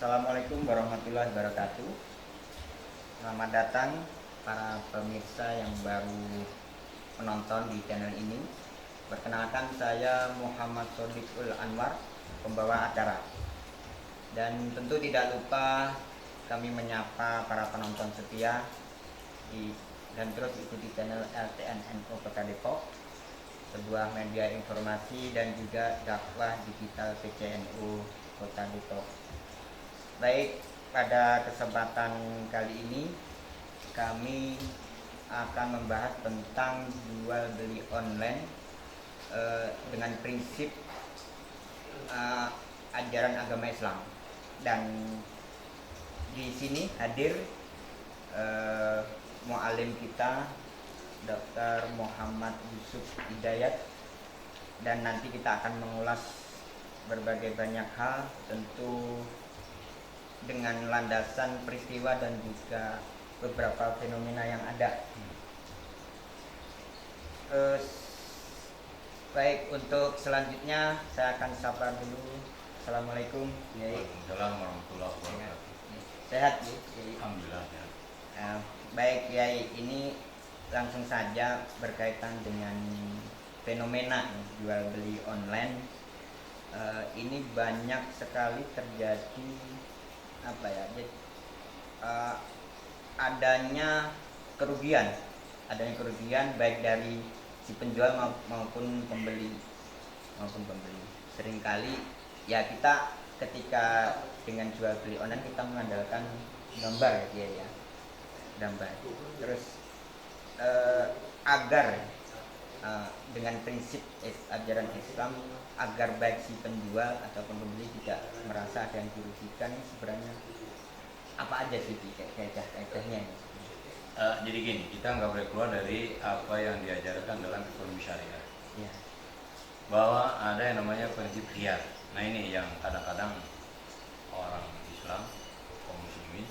Assalamualaikum warahmatullahi wabarakatuh. Selamat datang para pemirsa yang baru menonton di channel ini. Perkenalkan, saya Muhammad Shodiqul Anwar, pembawa acara. Dan tentu tidak lupa kami menyapa para penonton setia dan terus ikuti channel LTN-NU Kota Depok, sebuah media informasi dan juga dakwah digital PCNU Kota Depok. Baik, pada kesempatan kali ini kami akan membahas tentang jual beli online dengan prinsip ajaran agama Islam. Dan di sini hadir mu'alim kita, Dr. Muhammad Yusuf Hidayat, dan nanti kita akan mengulas berbagai banyak hal, tentu dengan landasan peristiwa dan juga beberapa fenomena yang ada. Baik, untuk selanjutnya saya akan sapa dulu. Assalamualaikum, Yai. Waalaikumsalam warahmatullahi wabarakatuh. Sehat, Yai? Alhamdulillah ya. Baik, Yai, ini langsung saja berkaitan dengan fenomena jual beli online. Ini banyak sekali terjadi adanya kerugian baik dari si penjual maupun pembeli. Seringkali ya kita ketika dengan jual beli online kita mengandalkan gambar ya, gambar. Terus agar dengan prinsip ajaran Islam, agar baik si penjual ataupun pembeli tidak merasa ada yang dirugikan, sebenarnya apa aja sih kaidah-kaidahnya? Jadi gini, kita nggak boleh keluar dari apa yang diajarkan dalam ekonomi syariah. Ya. Bahwa ada yang namanya prinsip khiyar. Nah ini yang kadang-kadang orang Islam, kaum muslimin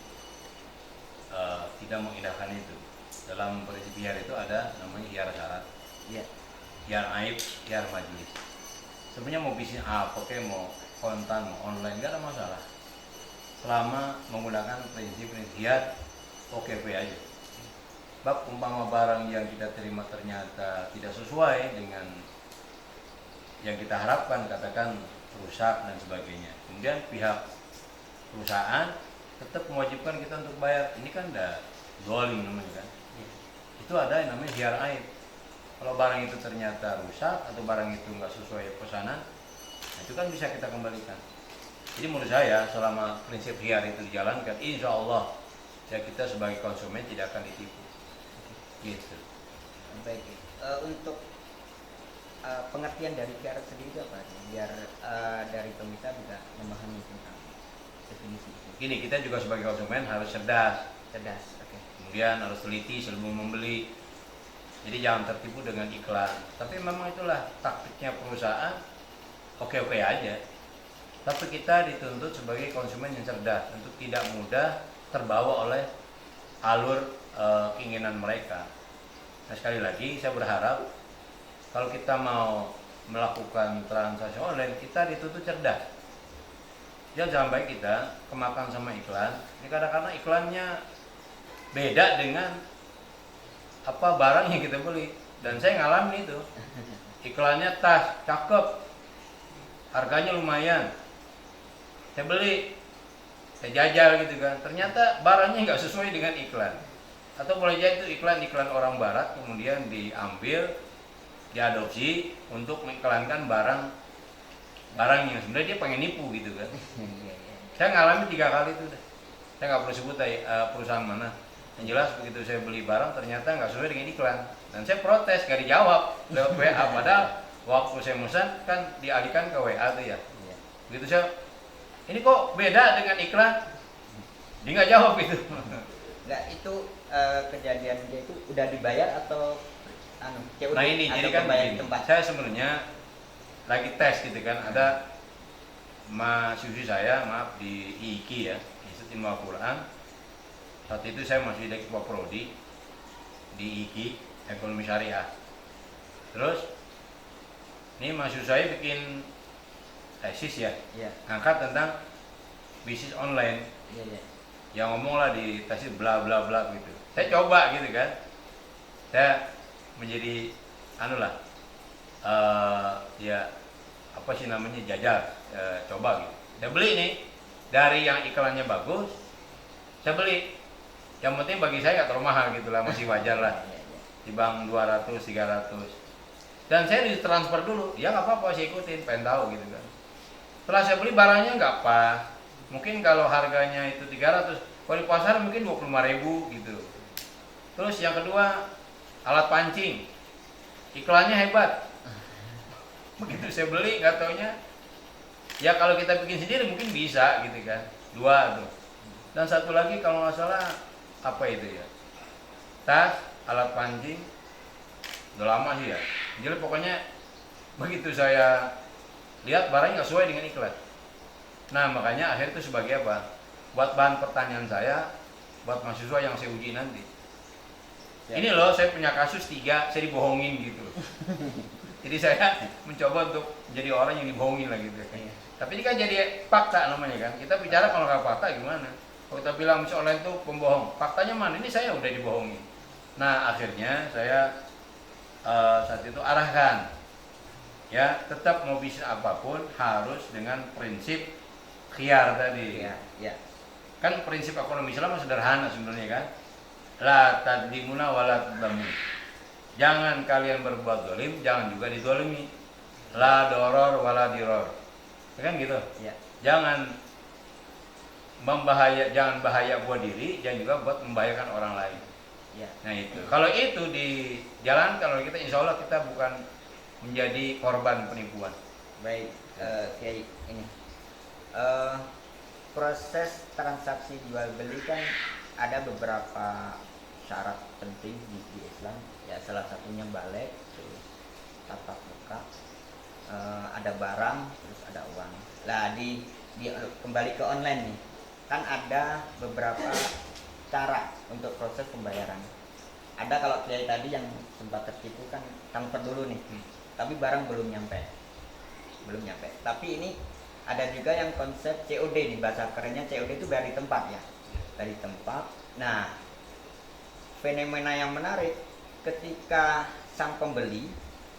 tidak mengindahkan itu. Dalam prinsip khiyar itu ada namanya khiyar syarat, Ya. khiyar aib, khiyar majlis. Sebenarnya mau bisnis apa, kayak mau kontan, mau online, nggak ada masalah. Selama menggunakan prinsip-prinsip khiyar, oke aja. Bab umpama barang yang kita terima ternyata tidak sesuai dengan yang kita harapkan, katakan rusak dan sebagainya. Kemudian pihak perusahaan tetap mewajibkan kita untuk bayar. Ini kan udah zalim namanya kan. Itu ada yang namanya khiyar aib. Kalau barang itu ternyata rusak atau barang itu nggak sesuai pesanan, itu kan bisa kita kembalikan. Jadi menurut saya selama prinsip khiyar itu dijalankan, insya Allah ya kita sebagai konsumen tidak akan ditipu. Gitu. Baik. Untuk pengertian dari khiyar sendiri apa? Biar dari pemirsa juga memahami tentang definisi itu. Gini, kita juga sebagai konsumen harus cerdas. Oke. Kemudian harus teliti sebelum membeli. Jadi jangan tertipu dengan iklan. Tapi memang itulah taktiknya perusahaan. Oke aja. Tapi kita dituntut sebagai konsumen yang cerdas untuk tidak mudah terbawa oleh alur keinginan mereka. Nah sekali lagi saya berharap kalau kita mau melakukan transaksi online, kita dituntut cerdas. Jangan sampai kita kemakan sama iklan. Ini kadang-kadang iklannya beda dengan apa barang yang kita beli. Dan saya ngalamin itu. Iklannya tas, cakep, harganya lumayan. Saya beli, saya jajal gitu kan. Ternyata barangnya nggak sesuai dengan iklan. Atau boleh jadi itu iklan orang barat kemudian diambil, diadopsi untuk mengiklankan barang yang sebenarnya dia pengen nipu gitu kan. Saya ngalamin 3 kali itu. Saya nggak perlu sebut perusahaan mana. Yang jelas begitu saya beli barang ternyata nggak sesuai dengan iklan. Dan saya protes, gak dijawab lewat WA. Padahal waktu saya pesan kan dialihkan ke WA tuh ya. Begitu saya, ini kok beda dengan iklan? Dia nggak jawab itu. Nggak, itu kejadian dia itu udah dibayar atau Nah ini jadi kan begini, saya sebenarnya lagi tes gitu kan, ada mahasiswi saya, maaf di IIKI ya, Institut Ilmu Al-Quran. Saat itu saya masih di ketua prodi di IIKI Ekonomi Syariah. Terus ini mahasiswa saya bikin tesis ya, angkat tentang bisnis online, Iya, iya. yang ngomong lah di tasir bla bla bla gitu. Saya coba gitu kan, saya menjadi anu lah, ya apa sih namanya, jajal, coba gitu. Saya beli nih dari yang iklannya bagus, saya beli. Yang penting bagi saya nggak terlalu mahal gitu lah, masih wajar lah. Iya, iya. Di bank 200 300. Dan saya ditransfer dulu, ya nggak apa-apa, saya ikutin, pengen tahu gitu kan. Setelah saya beli barangnya nggak pas, mungkin kalau harganya itu 300, kalau di pasar mungkin 25.000 gitu. Terus yang kedua, alat pancing, iklannya hebat. Begitu saya beli, nggak taunya, ya kalau kita bikin sendiri mungkin bisa gitu kan, 2 tuh. Dan satu lagi kalau nggak salah, apa itu ya, tas, alat pancing, udah lama sih ya. Jadi pokoknya begitu saya lihat barangnya nggak sesuai dengan iklan. Nah makanya akhirnya itu sebagai apa? Buat bahan pertanyaan saya, buat mahasiswa yang saya uji nanti. Ya. Ini loh saya punya kasus 3, saya dibohongin gitu. Jadi saya mencoba untuk jadi orang yang dibohongin lah gitu. Iya. Tapi ini kan jadi fakta namanya kan. Kita bicara kalau nggak fakta gimana? Kalau kita bilang misalnya online itu pembohong, faktanya mana? Ini saya udah dibohongin. Nah akhirnya saya saat itu arahkan, ya tetap mau bisnis apapun harus dengan prinsip khiyar tadi. Iya, iya. Kan prinsip ekonomi Islam sederhana sebenarnya kan. La tadlimuna wa la tudlamun. Jangan kalian berbuat zalim, jangan juga dizalimi. La doror wa la diror. Ya kan gitu. Iya. Jangan jangan bahaya buat diri, jangan juga buat membahayakan orang lain. Iya. Nah itu. Kalau itu dijalankan oleh kita, insya Allah kita bukan menjadi korban penipuan. Baik, Kiai, ini proses transaksi jual beli kan ada beberapa syarat penting di Islam. Ya salah satunya balik, terus tatap muka, ada barang, terus ada uang. Lah kembali ke online nih, kan ada beberapa cara untuk proses pembayaran. Ada kalau Kiai tadi yang sempat tertipu kan transfer dulu nih, tapi barang belum nyampe. Tapi ini ada juga yang konsep COD nih, bahasa kerennya COD itu dari tempat ya, dari tempat. Nah, fenomena yang menarik ketika sang pembeli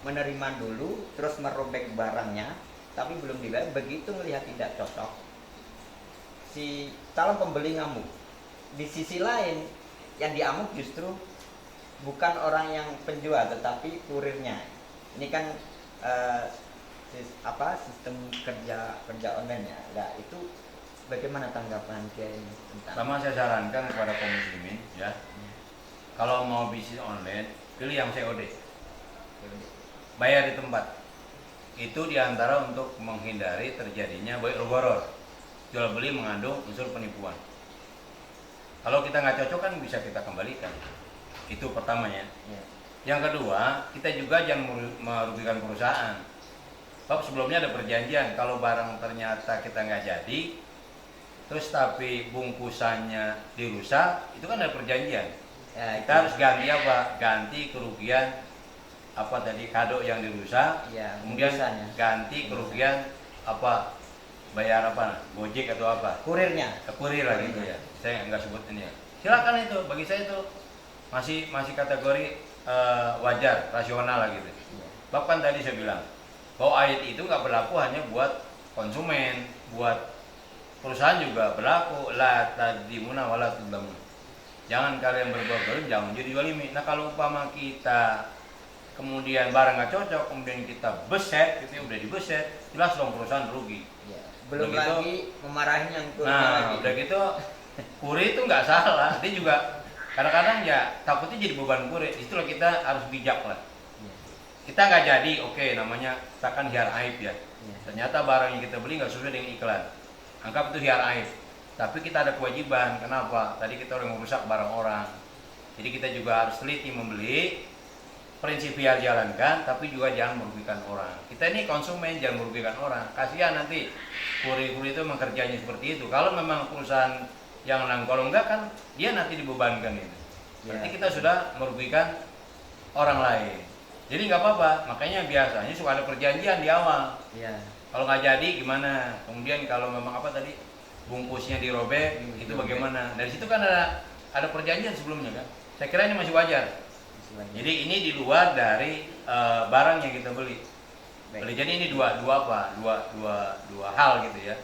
menerima dulu terus merobek barangnya tapi belum dibayar, begitu melihat tidak cocok si calon pembeli ngamuk. Di sisi lain yang diamuk justru bukan orang yang penjual tetapi kurirnya. Ini kan sistem kerja online ya. Nah, itu bagaimana tanggapan Kiai ini tentang? Pertama saya sarankan kepada kaum muslimin ya, kalau mau bisnis online pilih yang COD, bayar di tempat. Itu diantara untuk menghindari terjadinya boror. Jual beli mengandung unsur penipuan. Kalau kita nggak cocok kan bisa kita kembalikan. Itu pertamanya. Ya. Yang kedua, kita juga jangan merugikan perusahaan. Sebab sebelumnya ada perjanjian, kalau barang ternyata kita nggak jadi, terus tapi bungkusannya dirusak, itu kan ada perjanjian. Ya, Kita harus ganti apa? Ganti kerugian apa tadi, kado yang dirusak, ya, kemudian bungkusannya. ganti kerugian apa, bayar apa, Gojek atau apa, Kurirnya. kurir lah gitu ya. Saya nggak sebut ini ya. Silakan itu, bagi saya itu masih kategori wajar, rasional lah gitu. Ya. Bahkan tadi saya bilang bahwa ayat itu nggak berlaku hanya buat konsumen, buat perusahaan juga berlaku. La tadlimuna wa la tudlamun. Jangan kalian berbuat zalim, jangan jadi zalimi. Nah kalau umpama kita kemudian barang nggak cocok, kemudian kita beset, gitu ya, udah dibeset, jelas dong perusahaan rugi. Ya. Belum Udah gitu, lagi memarahin yang kurirnya nah lagi. udah gitu kurir itu nggak salah, dia juga kadang-kadang ya takutnya jadi beban kurir. Itulah kita harus bijak lah. Ya. Kita nggak jadi, oke, namanya katakan hiar aib ya. Ya. Ternyata barang yang kita beli nggak sesuai dengan iklan, anggap itu hiar aib. Tapi kita ada kewajiban, kenapa? Tadi kita udah merusak barang orang, jadi kita juga harus teliti membeli. Prinsip hiar jalankan, tapi juga jangan merugikan orang. Kita ini konsumen, jangan merugikan orang. Kasihan nanti kurir-kurir itu mengerjanya seperti itu. Kalau memang perusahaan yang menang, kalau enggak kan dia nanti dibebankan itu. Berarti Ya. kita sudah merugikan orang lain. Jadi nggak apa-apa. Makanya biasanya suka ada perjanjian di awal. Ya. Kalau nggak jadi gimana? Kemudian kalau memang apa tadi, bungkusnya dirobek, itu Dirobek. bagaimana? Dari situ kan ada perjanjian sebelumnya kan. Saya kira ini masih wajar. Jadi ini di luar dari barang yang kita beli. Baik. Jadi ini dua hal gitu ya.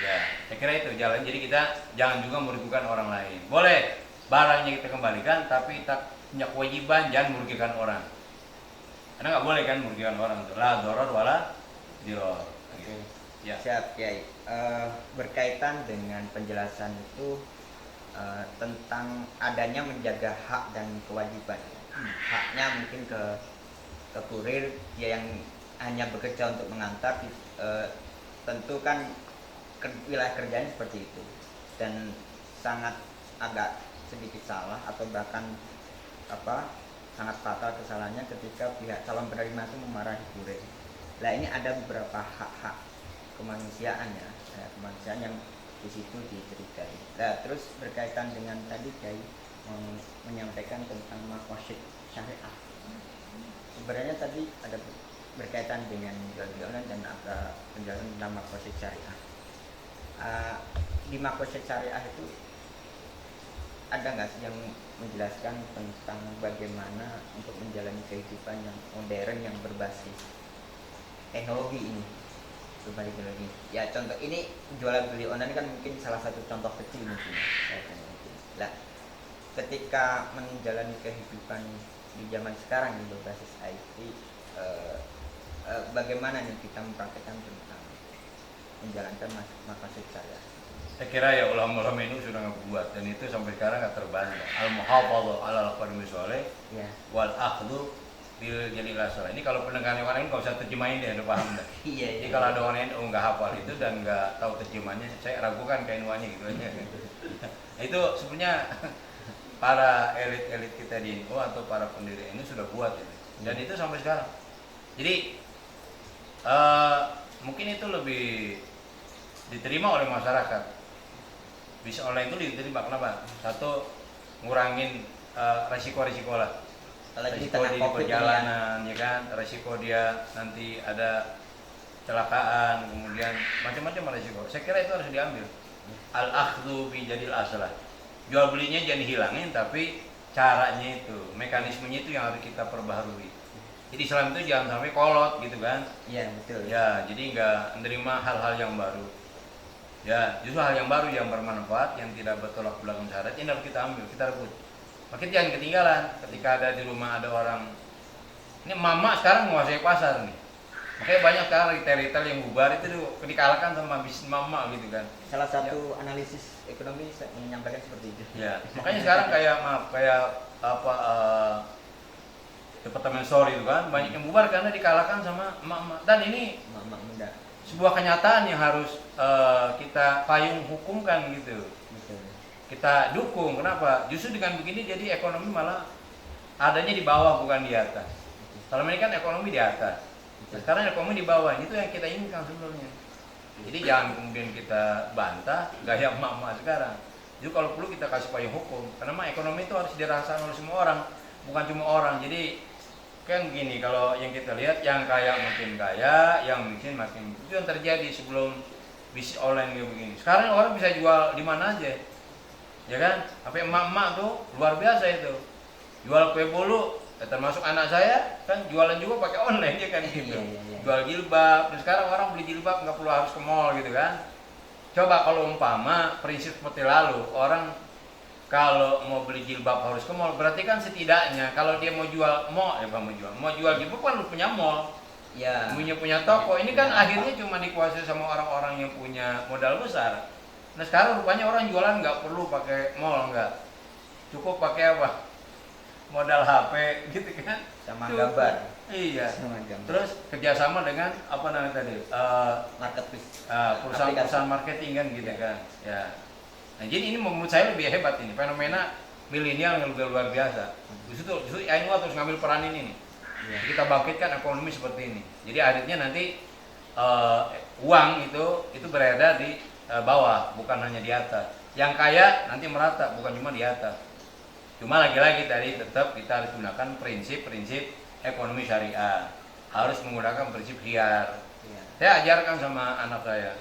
Ya, saya kira itu jalan. Jadi kita jangan juga merugikan orang lain. Boleh barangnya kita kembalikan, tapi kita punya kewajiban jangan merugikan orang. Karena nggak boleh kan merugikan orang. La doror wala diror. Oke. Ya. Siap, Kiai. Berkaitan dengan penjelasan itu tentang adanya menjaga hak dan kewajiban. Haknya mungkin ke kurir, dia yang hanya bekerja untuk mengantar, tentu kan wilayah kerjanya seperti itu, dan sangat agak sedikit salah atau bahkan sangat fatal kesalahannya ketika pihak calon penerima itu memarahi kurir. Nah, ini ada beberapa hak-hak kemanusiaan ya, kemanusiaan yang di situ diceritai. Nah, terus berkaitan dengan tadi Kiai menyampaikan tentang maqasid syariah. Sebenarnya tadi ada berkaitan dengan jual beli online dan ada penjelasan tentang maqasid syariah. Di maqasid syariah itu ada nggak sih yang menjelaskan tentang bagaimana untuk menjalani kehidupan yang modern yang berbasis teknologi ini? Berbalik lagi ya, contoh ini jualan beli online kan mungkin salah satu contoh kecil mungkin. Nah, ketika menjalani kehidupan di zaman sekarang yang berbasis IT, bagaimana nih kita mempraktekkan tentang menjalankan maqasid syariah? Saya kira ya ulama-ulama ini sudah ngebuat, dan itu sampai sekarang nggak terbantah. Al-muhafadhah 'alal qadmi sholih Ya. wal akhdhu bil jalil asal. Ini kalau pendengar yang lain nggak usah terjemahin deh, udah paham dah. Iya. Jadi kalau ada orang yang nggak hafal itu dan nggak tahu terjemahannya, saya ragukan kainuannya gitu aja. Nah, itu sebenarnya para elit-elit kita di NU atau para pendiri ini sudah buat ini, dan itu sampai sekarang. Jadi mungkin itu lebih diterima oleh masyarakat. Bisa online itu diterima, kenapa? Satu, ngurangin resiko-resiko lah. Apalagi di Resiko tengah di COVID perjalanan, ya kan? Resiko dia nanti ada kecelakaan, kemudian macam-macam resiko. Saya kira itu harus diambil. Al-akhdhu bi jadil aslah. Jual belinya jangan dihilangin, tapi caranya itu, mekanismenya itu yang harus kita perbaharui. Jadi Islam itu jangan sampai kolot gitu kan. Iya, betul. Ya, jadi nggak menerima hal-hal yang baru. Ya, justru hal yang baru yang bermanfaat, yang tidak bertolak belakang syariat, ini harus kita ambil, kita rebut. Maka jangan ketinggalan ketika ada di rumah ada orang. Ini mama sekarang menguasai pasar nih. Makanya banyak sekarang retail-retail yang bubar itu dikalahkan sama bisnis mama gitu kan. Salah satu analisis ekonomi menyampaikan seperti itu. Ya, makanya sekarang kayak departemen store itu kan banyak yang bubar karena dikalahkan sama emak-emak. Dan ini Mama muda. sebuah kenyataan yang harus kita payung hukumkan gitu. Betul. Kita dukung. Kenapa? Justru dengan begini jadi ekonomi malah adanya di bawah bukan di atas. Selama ini kan ekonomi di atas. Nah, sekarang ekonomi di bawah. Itu yang kita inginkan sebenarnya. Jadi jangan kemudian kita bantah gaya emak-emak sekarang. Jadi kalau perlu kita kasih payung hukum. Karena ekonomi itu harus dirasakan oleh semua orang, bukan cuma orang. Jadi kan begini, kalau yang kita lihat yang kaya makin kaya, yang miskin makin, itu yang terjadi sebelum bisnis online kayak begini. Sekarang orang bisa jual di mana aja, ya kan? Sampai emak-emak tuh luar biasa itu, jual kue bolu, termasuk anak saya kan jualan juga pakai online ya kan gitu. Iya. Jual jilbab, dan sekarang orang beli jilbab nggak perlu harus ke mall gitu kan. Coba kalau umpama prinsip seperti lalu, orang kalau mau beli jilbab harus ke mall, berarti kan setidaknya kalau dia mau jual mau jual jilbab kan punya mall, Ya. punya toko. Ini kan akhirnya cuma dikuasai sama orang-orang yang punya modal besar. Nah sekarang rupanya orang jualan nggak perlu pakai mall, nggak cukup pakai apa, modal HP gitu kan, Sama cukup. gambar. Iya. Sama gambar. Terus kerjasama dengan apa namanya tadi, Marketplace. perusahaan-perusahaan marketing kan gitu kan, ya. Nah, jadi ini menurut saya lebih hebat ini, fenomena milenial yang luar biasa. Justru Ainwa terus ngambil peran ini nih. Ya. Kita bangkitkan ekonomi seperti ini. Jadi akhirnya nanti uang itu berada di bawah, bukan hanya di atas. Yang kaya nanti merata, bukan cuma di atas. Cuma lagi-lagi tadi tetap kita harus gunakan prinsip-prinsip ekonomi syariah. Harus menggunakan prinsip khiyar. Ya. Saya ajarkan sama anak saya,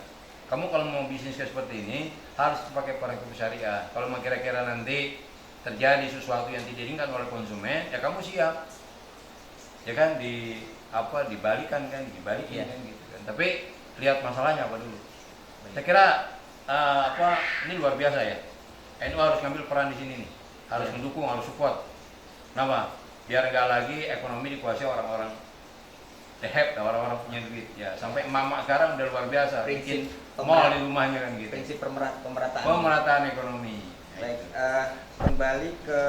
kamu kalau mau bisnis kayak seperti ini harus pakai produk syariah. Kalau kira-kira nanti terjadi sesuatu yang tidak diinginkan oleh konsumen, ya kamu siap, ya kan, dibalikan kan, dibalikin kan gitu kan. Tapi lihat masalahnya apa dulu. Saya kira ini luar biasa ya. NU harus ngambil peran di sini nih, harus mendukung, harus support. Kenapa? Biar nggak lagi ekonomi dikuasai orang-orang deheb, orang-orang punya duit ya. Sampai mama sekarang udah luar biasa, bikin mall di rumahnya kan gitu. Prinsip pemerataan. Pemerataan ekonomi. Baik, kembali ke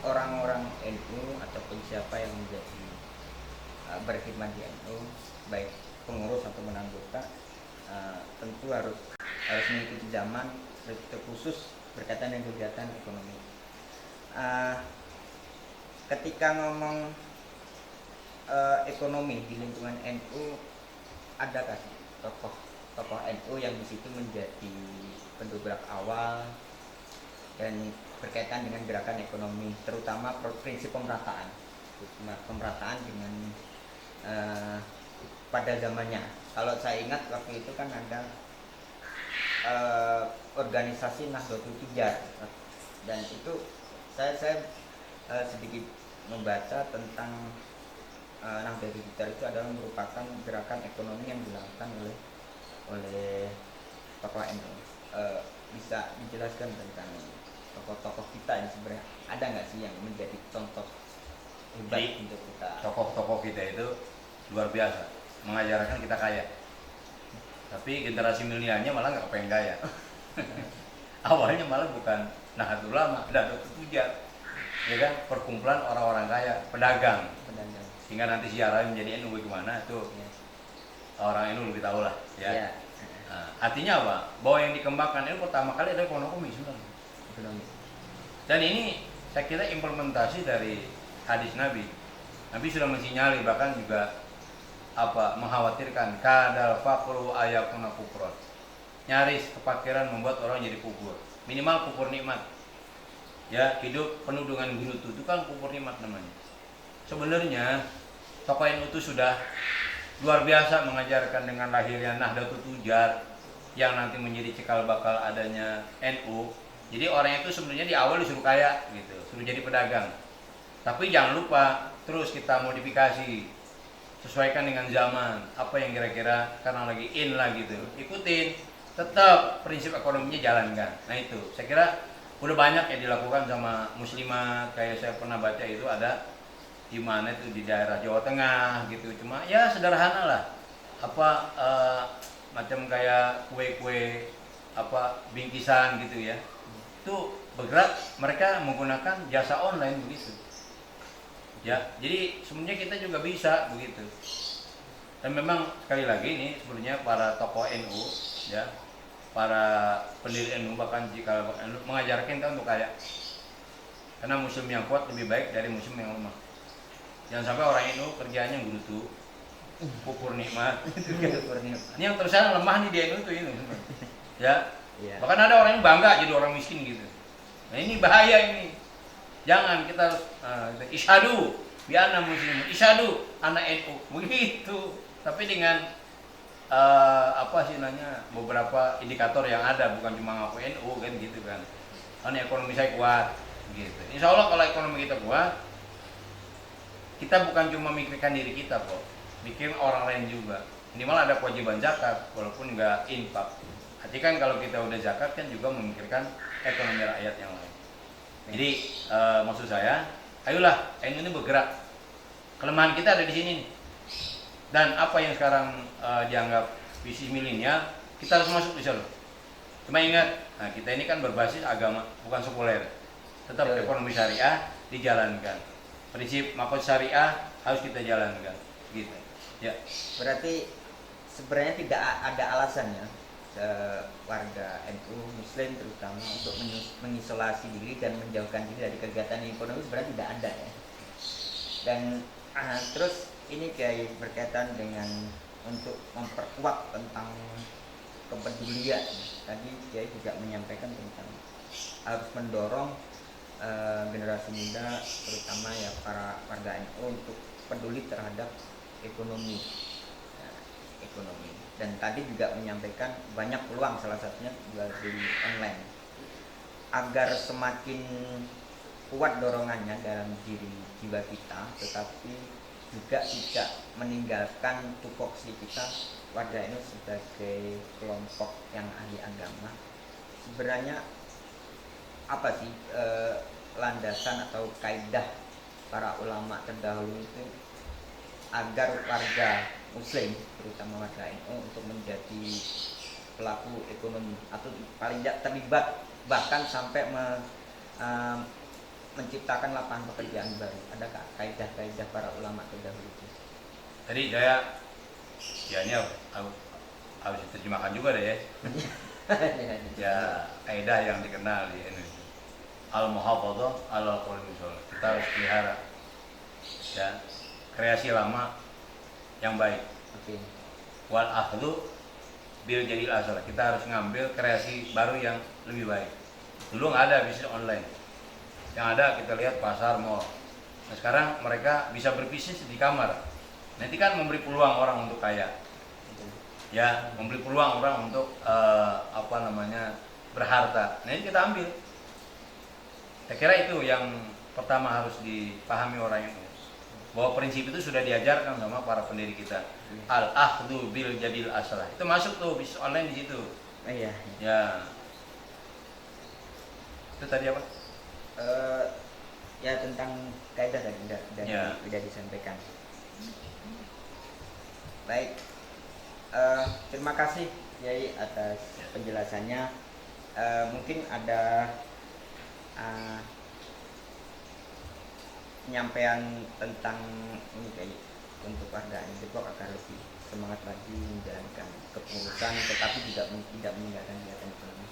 orang-orang NU ataupun siapa yang menjadi berkhidmat di NU, baik pengurus atau anggota, tentu harus mengikuti zaman, khusus berkaitan dengan kegiatan ekonomi. Ketika ngomong ekonomi di lingkungan NU, adakah tokoh NU yang di situ menjadi pendobrak awal dan berkaitan dengan gerakan ekonomi, terutama prinsip pemerataan dengan pada zamannya. Kalau saya ingat waktu itu kan ada organisasi Nahdlatul Tijjar, dan itu saya sedikit membaca tentang Nahdlatul Tijjar itu adalah merupakan gerakan ekonomi yang dilakukan oleh tokoh NU. Bisa dijelaskan tentang tokoh-tokoh kita ini sebenarnya ada nggak sih yang menjadi contoh hebat untuk kita? Tokoh-tokoh kita itu luar biasa, mengajarkan kita kaya. Tapi generasi milenialnya malah nggak pengen kaya. Awalnya malah bukan Nahdlatul Ulama, Nahdlatul Tijjar, ya kan, perkumpulan orang-orang kaya, pedagang. Sehingga nanti siaran menjadi NU gimana itu orang NU lebih tahu lah, ya. Nah, artinya apa? Bahwa yang dikembangkan itu pertama kali adalah ekonomi sebenarnya. Dan ini saya kira implementasi dari hadis Nabi. Nabi sudah mensinyali, bahkan juga mengkhawatirkan kadal faqru ayakuna kufran. Nyaris kepakiran membuat orang jadi kufur. Minimal kufur nikmat. Ya, hidup penuh dengan gerutu itu kan kufur nikmat namanya. Sebenarnya tokoh NU itu sudah luar biasa mengajarkan dengan lahirnya Nahdlatul Tijjar yang nanti menjadi cikal bakal adanya NU. Jadi orang itu sebenarnya di awal disuruh kaya gitu, suruh jadi pedagang. Tapi jangan lupa terus kita modifikasi, sesuaikan dengan zaman, apa yang kira-kira karena lagi in lah gitu, ikutin, tetap prinsip ekonominya jalankan. Nah itu, saya kira udah banyak yang dilakukan sama muslimat. Kayak saya pernah baca itu ada di mana itu di daerah Jawa Tengah gitu, cuma ya sederhana lah, macam kayak kue-kue bingkisan gitu ya, itu bergerak, mereka menggunakan jasa online begitu ya. Jadi sebenarnya kita juga bisa begitu. Dan memang sekali lagi ini sebenarnya para tokoh NU ya, para pendiri NU, bahkan jika NU mengajarkan kita untuk kaya, karena muslim yang kuat lebih baik dari muslim yang lemah. Jangan sampai orang NU kerjanya gerutu, kufur nikmat. Ini yang terusan lemah nih di NU itu ini ya. Bahkan ada orang yang bangga jadi orang miskin gitu. Nah ini bahaya ini. Jangan, kita harus isyhadu bi anna muslimun, isyhadu ana NU begitu. Tapi dengan beberapa indikator yang ada, bukan cuma ngaku NU kan gitu kan. Karena ekonomi saya kuat gitu. Insya Allah kalau ekonomi kita kuat, kita bukan cuma mikirkan diri kita kok, mikirin orang lain juga. Minimal ada kewajiban zakat walaupun nggak infak. Artinya kan kalau kita udah zakat kan juga memikirkan ekonomi rakyat yang lain. Jadi maksud saya, ayolah NU ini bergerak. Kelemahan kita ada di sini nih. Dan apa yang sekarang dianggap visi milenial, kita harus masuk di sana. Cuma ingat, kita ini kan berbasis agama, bukan sekuler. Tetap ekonomi syariah dijalankan. Prinsip makot syariah harus kita jalankan, gitu. Ya. Berarti sebenarnya tidak ada alasannya warga NU Muslim terutama untuk mengisolasi diri dan menjauhkan diri dari kegiatan ekonomi, sebenarnya tidak ada ya. Dan terus ini kayak berkaitan dengan untuk memperkuat tentang kepedulian. Tadi Kiai juga menyampaikan tentang harus mendorong generasi muda, terutama ya para warga NU untuk peduli terhadap ekonomi. Nah, ekonomi. Dan tadi juga menyampaikan banyak peluang, salah satunya jual beli online. Agar semakin kuat dorongannya dalam diri jiwa kita, tetapi juga tidak meninggalkan tupoksi kita warga ini sebagai kelompok yang ahli agama. Sebenarnya apa sih landasan atau kaidah para ulama terdahulu itu agar warga muslim, terutama warga NU, untuk menjadi pelaku ekonomi atau paling tidak terlibat, bahkan sampai menciptakan lapangan pekerjaan baru? Adakah kaidah-kaidah para ulama terdahulu itu? Tadi saya ini harus diterjemahkan juga deh ya. Ya, kaidah yang dikenal di Indonesia. Al-muhafadzah ala qaulil musalli. Kita harus pelihara ya kreasi lama yang baik. Oke. Wal akhdhu bil jadil asal. Kita harus ngambil kreasi baru yang lebih baik. Dulu nggak ada bisnis online. Yang ada kita lihat pasar, mall. Nah, sekarang mereka bisa berbisnis di kamar. Nanti kan memberi peluang orang untuk kaya. Ya, memberi peluang orang untuk berharta. Nah, ini kita ambil. Saya kira itu yang pertama harus dipahami orang ini. Bahwa prinsip itu sudah diajarkan sama para pendiri kita. Al-akhdhu bil jadil aslah. Itu masuk tuh bisnis online di situ. Iya. Ya. Itu tadi apa? Ya tentang kaidah tadi Ya. sudah disampaikan. Baik, terima kasih Yai atas penjelasannya. Mungkin ada penyampaian tentang ini Yai, untuk warga Depok agar lebih semangat lagi menjalankan kepengurusan, tetapi juga tidak meninggalkan kegiatan ekonomi.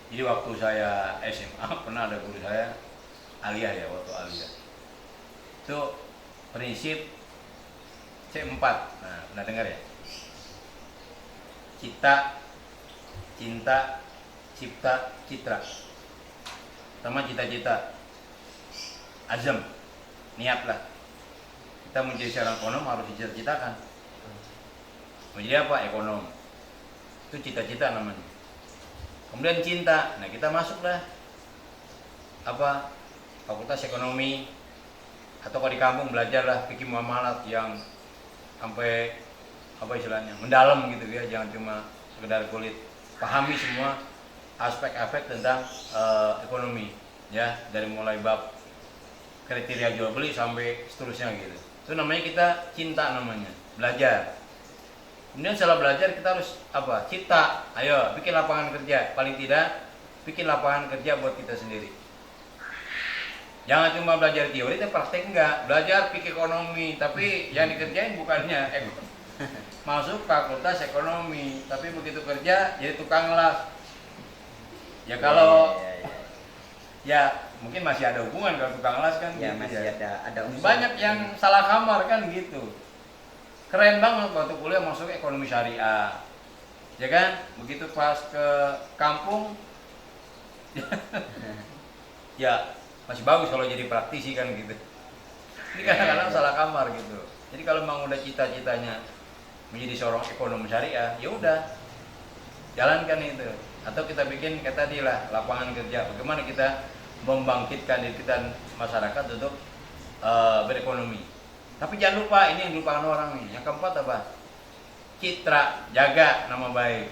Jadi waktu saya SMA pernah ada guru saya aliyah ya, waktu aliyah itu prinsip C4. Nah, pernah dengar ya? Cita, cinta, cipta, citra. Pertama cita-cita, azam, niatlah. Kita menjadi seorang ekonom harus dicita-citakan. Menjadi apa? Ekonom. Itu cita-cita namanya. Kemudian cinta, nah kita masuklah fakultas ekonomi, atau kalau di kampung belajarlah fikih muamalat yang sampai mendalam gitu ya, jangan cuma sekedar kulit. Pahami semua aspek-aspek tentang ekonomi ya, dari mulai bab kriteria jual beli sampai seterusnya gitu. Itu namanya kita cinta, namanya belajar. Kemudian setelah belajar kita harus cita, ayo bikin lapangan kerja, paling tidak bikin lapangan kerja buat kita sendiri. Jangan cuma belajar teori tapi praktek enggak. Belajar fikih ekonomi tapi yang dikerjain bukannya masuk fakultas ekonomi, tapi begitu kerja jadi tukang las. Ya kalau ya mungkin masih ada hubungan kalau tukang las kan Ya, gitu masih ya. ada unsur. Banyak yang salah kamar kan gitu. Keren banget waktu kuliah masuk ekonomi syariah, ya kan? Begitu pas ke kampung, ya masih bagus kalau jadi praktisi kan gitu. Ini kadang-kadang salah kamar gitu. Jadi kalau memang udah cita-citanya menjadi seorang ekonom syariah, ya udah jalankan itu. Atau kita bikin kayak tadi lah lapangan kerja. Bagaimana kita membangkitkan diri kita masyarakat untuk berekonomi. Tapi jangan lupa, ini yang dilupakan orang nih. Yang keempat apa? Citra, jaga nama baik.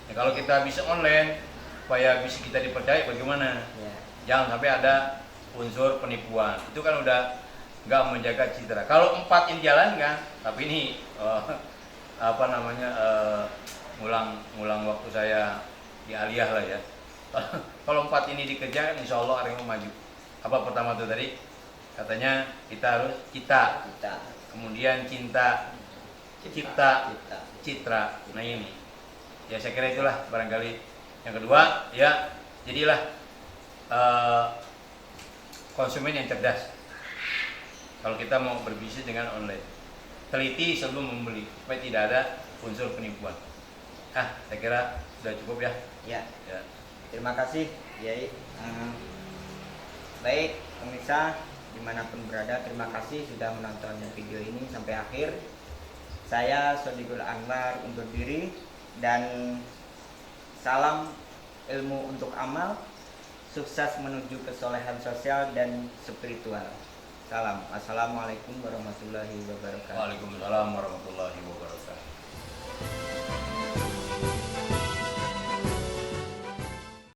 Ya, kalau kita bisa online, supaya bisa kita dipercaya bagaimana? Ya. Jangan sampai ada unsur penipuan. Itu kan udah nggak menjaga citra. Kalau 4 ini dijalankan, tapi ini ngulang waktu saya di aliyah lah ya. Kalau 4 ini dikerjakan, insya Allah ada yang maju. Apa pertama tuh tadi? Katanya kita harus cita, kemudian cinta, cipta, citra. Nah ini, ya saya kira itulah barangkali. Yang kedua, ya jadilah konsumen yang cerdas. Kalau kita mau berbisnis dengan online, teliti sebelum membeli supaya tidak ada unsur penipuan. Saya kira sudah cukup ya. Terima kasih Yai. Baik pemirsa, dimanapun berada. Terima kasih sudah menonton video ini sampai akhir. Saya Sodiqul Anwar undur diri, dan salam ilmu untuk amal, sukses menuju kesolehan sosial dan spiritual. Salam. Assalamualaikum warahmatullahi wabarakatuh. Waalaikumsalam warahmatullahi wabarakatuh.